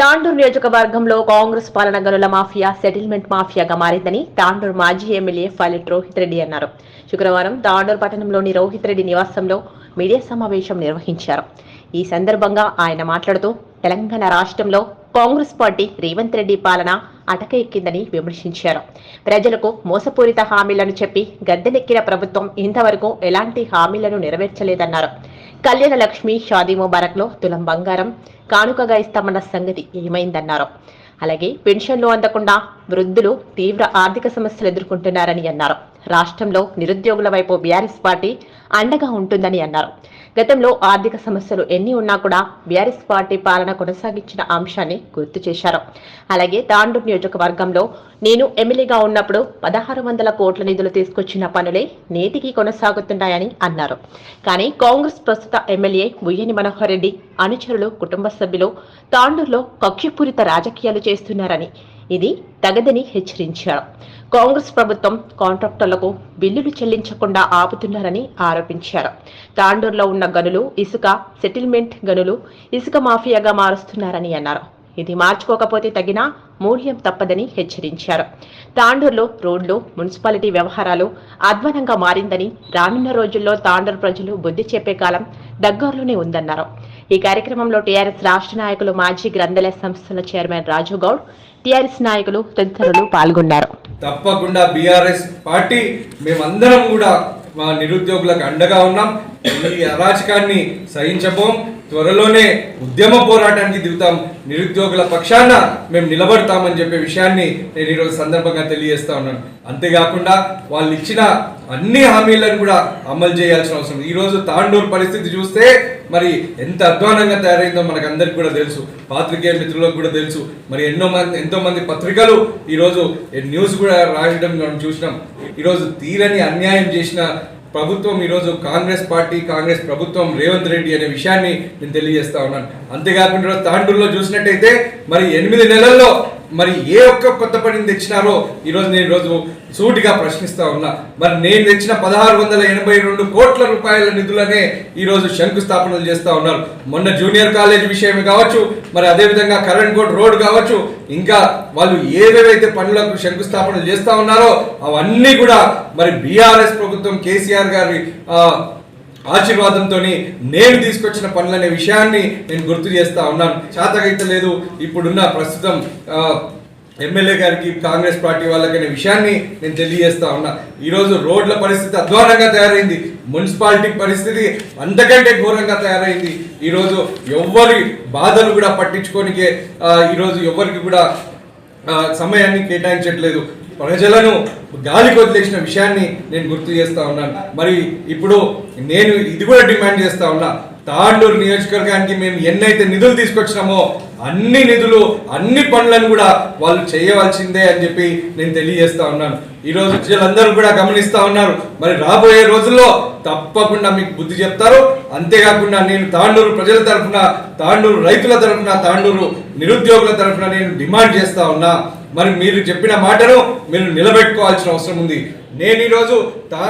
తాండూరు నియోజకవర్గంలో కాంగ్రెస్ పాలన గనుల మాఫియా సెటిల్మెంట్ మాఫియాగా మారిందని తాండూరు మాజీ ఎమ్మెల్యే పైలట్ రోహిత్ రెడ్డి అన్నారు. శుక్రవారం తాండూరు పట్టణంలోని రోహిత్ రెడ్డి నివాసంలో మీడియా సమావేశం నిర్వహించారు. ఈ సందర్భంగా ఆయన మాట్లాడుతూ తెలంగాణ రాష్ట్రంలో కాంగ్రెస్ పార్టీ రేవంత్ రెడ్డి పాలన అటకెక్కిందని విమర్శించారు. ప్రజలకు మోసపూరిత హామీలను చెప్పి గద్దెనెక్కిన ప్రభుత్వం ఇంతవరకు ఎలాంటి హామీలను నెరవేర్చలేదన్నారు. కళ్యాణ లక్ష్మి షాదీ ముబారక్లో తులం బంగారం కానుకగా ఇస్తామన్న సంగతి ఏమైందన్నారు. అలాగే పెన్షన్లు అందకుండా వృద్ధులు తీవ్ర ఆర్థిక సమస్యలు ఎదుర్కొంటున్నారని అన్నారు. రాష్ట్రంలో నిరుద్యోగుల వైపు బీఆర్ఎస్ పార్టీ అండగా ఉంటుందని అన్నారు. గతంలో ఆర్థిక సమస్యలు ఎన్ని ఉన్నా కూడా బీఆర్ఎస్ పార్టీ పాలన కొనసాగించిన అంశాన్ని గుర్తు చేశారు. అలాగే తాండూరు నియోజకవర్గంలో నేను ఎమ్మెల్యేగా ఉన్నప్పుడు 1600 కోట్ల నిధులు తీసుకొచ్చిన పనులే నేటికి కొనసాగుతున్నాయని అన్నారు. కానీ కాంగ్రెస్ ప్రస్తుత ఎమ్మెల్యే బుయ్యని మనోహర్ రెడ్డి అనుచరులు కుటుంబ సభ్యులు తాండూరులో కక్షపూరిత రాజకీయాలు చేస్తున్నారని, ఇది తగదని హెచ్చరించారు. కాంగ్రెస్ ప్రభుత్వం కాంట్రాక్టర్లకు బిల్లులు చెల్లించకుండా ఆపుతున్నారని ఆరోపించారు. తాండూరులో ఉన్న గనులు ఇసుక సెటిల్మెంట్ గనులు ఇసుక మాఫియాగా మారుస్తున్నారని అన్నారు. ఇది మార్చుకోకపోతే తగిన మూల్యం తప్పదని హెచ్చరించారు. తాండూరులో రోడ్లు మున్సిపాలిటీ వ్యవహారాలు అధ్వానంగా మారిందని, రానున్న రోజుల్లో తాండూరు ప్రజలు బుద్ధి చెప్పే కాలం దగ్గరలోనే ఉందన్నారు. ఈ కార్యక్రమంలో టీఆర్ఎస్ రాష్ట్ర నాయకులు, మాజీ గ్రంథాలయ సంస్థల చైర్మన్ రాజు గౌడ్, టీఆర్ఎస్ నాయకులు తదితరులు పాల్గొన్నారు. తప్పకుండా బీఆర్ఎస్ పార్టీ మేమందరం కూడా మా నిరుద్యోగులకు అండగా ఉన్నాం. ఈ అరాచకాన్ని సహించబోం. త్వరలోనే ఉద్యమ పోరాటానికి దిగుతాం. నిరుద్యోగుల పక్షాన మేము నిలబడతామని చెప్పే విషయాన్ని నేను ఈరోజు సందర్భంగా తెలియజేస్తా ఉన్నాను. అంతేకాకుండా వాళ్ళు ఇచ్చిన అన్ని హామీలను కూడా అమలు చేయాల్సిన అవసరం. ఈరోజు తాండూరు పరిస్థితి చూస్తే మరి ఎంత అధ్వానంగా తయారైందో మనకు అందరికి కూడా తెలుసు, పాత్రికేయ మిత్రులకు కూడా తెలుసు. మరి ఎంతో మంది పత్రికలు ఈరోజు న్యూస్ కూడా రాయడం మనం చూసినాం. ఈరోజు తీరని అన్యాయం చేసిన ప్రభుత్వం ఈరోజు కాంగ్రెస్ పార్టీ, కాంగ్రెస్ ప్రభుత్వం, రేవంత్ రెడ్డి అనే విషయాన్ని నేను తెలియజేస్తా ఉన్నాను. అంతేకాకుండా తాండూరులో చూసినట్టయితే మరి 8 నెలల్లో మరి ఏ ఒక్క కొత్త పనిని తెచ్చినారో నేను సూటిగా ప్రశ్నిస్తా ఉన్నా. మరి నేను తెచ్చిన 1682 కోట్ల రూపాయల నిధులనే ఈరోజు శంకుస్థాపనలు చేస్తా ఉన్నారు. మొన్న జూనియర్ కాలేజ్ విషయం కావచ్చు, మరి అదేవిధంగా కరెంట్ కోట్ రోడ్ కావచ్చు, ఇంకా వాళ్ళు ఏవేవైతే పనులకు శంకుస్థాపనలు చేస్తా ఉన్నారో అవన్నీ కూడా మరి బీఆర్ఎస్ ప్రభుత్వం, కేసీఆర్ గారి ఆశీర్వాదంతో నేను తీసుకొచ్చిన పనులనే విషయాన్ని నేను గుర్తు చేస్తా ఉన్నాను. చేతకైతే లేదు ఇప్పుడున్న ప్రస్తుతం ఎమ్మెల్యే గారికి, కాంగ్రెస్ పార్టీ వాళ్ళకనే విషయాన్ని నేను తెలియజేస్తా ఉన్నా. ఈరోజు రోడ్ల పరిస్థితి అధ్వానంగా తయారైంది, మున్సిపాలిటీ పరిస్థితి అంతకంటే ఘోరంగా తయారైంది. ఈరోజు ఎవరి బాధలు కూడా పట్టించుకోనికే ఈరోజు ఎవరికి కూడా సమయాన్ని కేటాయించట్లేదు. ప్రజలను గాలికి వదిలేసిన విషయాన్ని నేను గుర్తు చేస్తా ఉన్నాను. మరి ఇప్పుడు నేను ఇది కూడా డిమాండ్ చేస్తా ఉన్నా, తాండూరు నియోజకవర్గానికి మేము ఎన్నైతే నిధులు తీసుకొచ్చినామో అన్ని నిధులు, అన్ని పనులను కూడా వాళ్ళు చేయవలసిందే అని చెప్పి నేను తెలియజేస్తా ఉన్నాను. ఈరోజు ప్రజలందరూ కూడా గమనిస్తా ఉన్నారు. మరి రాబోయే రోజుల్లో తప్పకుండా మీకు బుద్ధి చెప్తారు. అంతేకాకుండా నేను తాండూరు ప్రజల తరఫున, తాండూరు రైతుల తరఫున, తాండూరు నిరుద్యోగుల తరఫున నేను డిమాండ్ చేస్తా ఉన్నా. మరి మీరు చెప్పిన మాటను మీరు నిలబెట్టుకోవాల్సిన అవసరం ఉంది. నేను ఈరోజు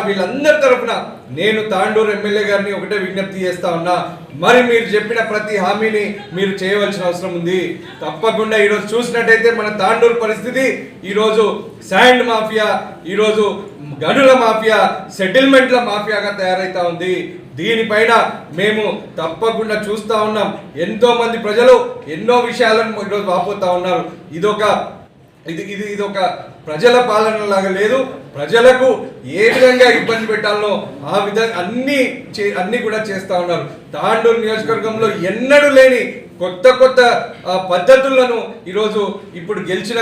వీళ్ళందరి తరఫున నేను తాండూరు ఎమ్మెల్యే గారిని ఒకటే విజ్ఞప్తి చేస్తా ఉన్నా, మరి మీరు చెప్పిన ప్రతి హామీని మీరు చేయవలసిన అవసరం ఉంది. తప్పకుండా ఈరోజు చూసినట్టయితే మన తాండూరు పరిస్థితి ఈరోజు శాండ్ మాఫియా, ఈరోజు గనుల మాఫియా, సెటిల్మెంట్ల మాఫియాగా తయారైతా ఉంది. దీనిపైన మేము తప్పకుండా చూస్తా ఉన్నాం. ఎంతో మంది ప్రజలు ఎన్నో విషయాలను ఈరోజు వాపోతా ఉన్నారు. ఇదొక ప్రజల పాలన లాగా లేదు. ప్రజలకు ఏ విధంగా ఇబ్బంది పెట్టాలనో ఆ విధంగా అన్ని కూడా చేస్తా ఉన్నారు. తాండూరు నియోజకవర్గంలో ఎన్నడూ లేని కొత్త పద్ధతులను ఈరోజు ఇప్పుడు గెలిచిన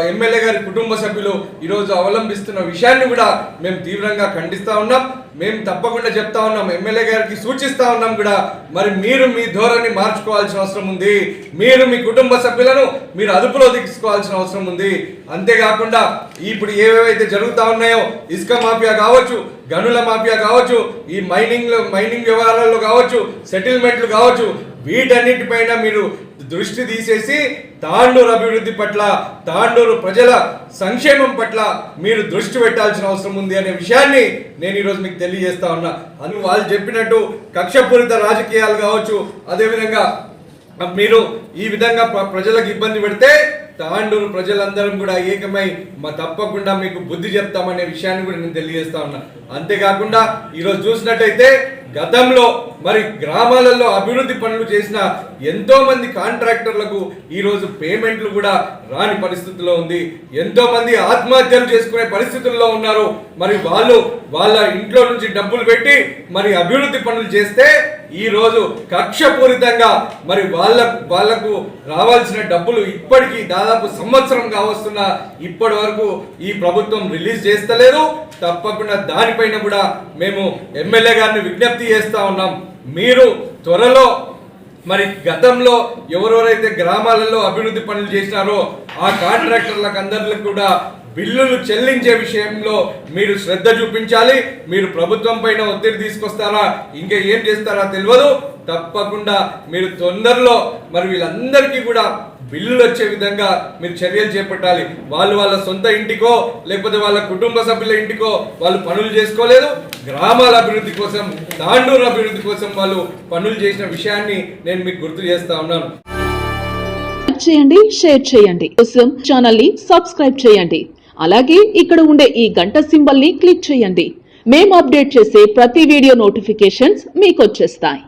ఎమ్మెల్యే గారి కుటుంబ సభ్యులు ఈరోజు అవలంబిస్తున్న విషయాన్ని కూడా మేము తీవ్రంగా ఖండిస్తా ఉన్నాం. మేము తప్పకుండా చెప్తా ఉన్నాం, ఎమ్మెల్యే గారికి సూచిస్తా ఉన్నాం కూడా, మరి మీరు మీ ధోరణి మార్చుకోవాల్సిన అవసరం ఉంది. మీరు మీ కుటుంబ సభ్యులను మీరు అదుపులో తీసుకోవాల్సిన అవసరం ఉంది. అంతేకాకుండా ఇప్పుడు ఏవేవైతే జరుగుతూ ఉన్నాయో, ఇసుక మాఫియా కావచ్చు, గనుల మాఫియా కావచ్చు, ఈ మైనింగ్ వ్యవహారాల్లో కావచ్చు, సెటిల్మెంట్లు కావచ్చు, వీటన్నిటిపైన మీరు దృష్టి తీసేసి తాండూరు అభివృద్ధి పట్ల, తాండూరు ప్రజల సంక్షేమం పట్ల మీరు దృష్టి పెట్టాల్సిన అవసరం ఉంది అనే విషయాన్ని నేను ఈరోజు మీకు తెలియజేస్తా ఉన్నా. అని వాళ్ళు చెప్పినట్టు కక్షపూరిత రాజకీయాలు కావచ్చు, అదేవిధంగా మీరు ఈ విధంగా ప్రజలకు ఇబ్బంది పెడితే తాండూరు ప్రజలందరం కూడా ఏకమై తప్పకుండా మీకు బుద్ధి చెప్తామనే విషయాన్ని కూడా నేను తెలియజేస్తా ఉన్నా. అంతేకాకుండా ఈరోజు చూసినట్టయితే గతంలో మరి గ్రామాలలో అభివృద్ధి పనులు చేసిన ఎంతో మంది కాంట్రాక్టర్లకు ఈరోజు పేమెంట్లు కూడా రాని పరిస్థితిలో ఉంది. ఎంతో మంది ఆత్మహత్యలు చేసుకునే పరిస్థితుల్లో ఉన్నారు. మరి వాళ్ళు వాళ్ళ ఇంట్లో నుంచి డబ్బులు పెట్టి మరి అభివృద్ధి పనులు చేస్తే ఈ రోజు కక్షపూరితంగా మరి వాళ్లకు రావాల్సిన డబ్బులు ఇప్పటికీ దాదాపు సంవత్సరం కావస్తున్న ఇప్పటి వరకు ఈ ప్రభుత్వం రిలీజ్ చేస్తలేదు. తప్పకుండా దానిపైన కూడా మేము ఎమ్మెల్యే గారిని విజ్ఞప్తి చేస్తా ఉన్నాం. మీరు త్వరలో మరి గతంలో ఎవరెవరైతే గ్రామాలలో అభివృద్ధి పనులు చేసినారో ఆ కాంట్రాక్టర్లకు అందరికీ కూడా బిల్లులు చెల్లించే విషయంలో మీరు శ్రద్ధ చూపించాలి. మీరు ప్రభుత్వం పైన ఒత్తిడి తీసుకొస్తారా ఇంకా ఏం చేస్తారా తెలియదు. తప్పకుండా మీరు తొందరలో మరి వీళ్ళందరికీ కూడా బిల్లులు వచ్చే విధంగా మీరు చర్యలు చేపట్టాలి. వాళ్ళ సొంత ఇంటికో లేకపోతే వాళ్ళ కుటుంబ సభ్యుల ఇంటికో వాళ్ళు పనులు చేసుకోలేదు. గ్రామాల అభివృద్ధి కోసం, తాండూరు అభివృద్ధి కోసం వాళ్ళు పనులు చేసిన విషయాన్ని నేను మీకు గుర్తు చేస్తా ఉన్నాను. చేయండి, షేర్ చేయండి, కోసం ఛానల్ ని సబ్స్క్రైబ్ చేయండి. అలాగే ఇక్కడ ఉండే ఈ గంట సింబల్ ని క్లిక్ చేయండి. మేము అప్డేట్ చేసే ప్రతి వీడియో నోటిఫికేషన్స్ మీకు వచ్చేస్తాయి.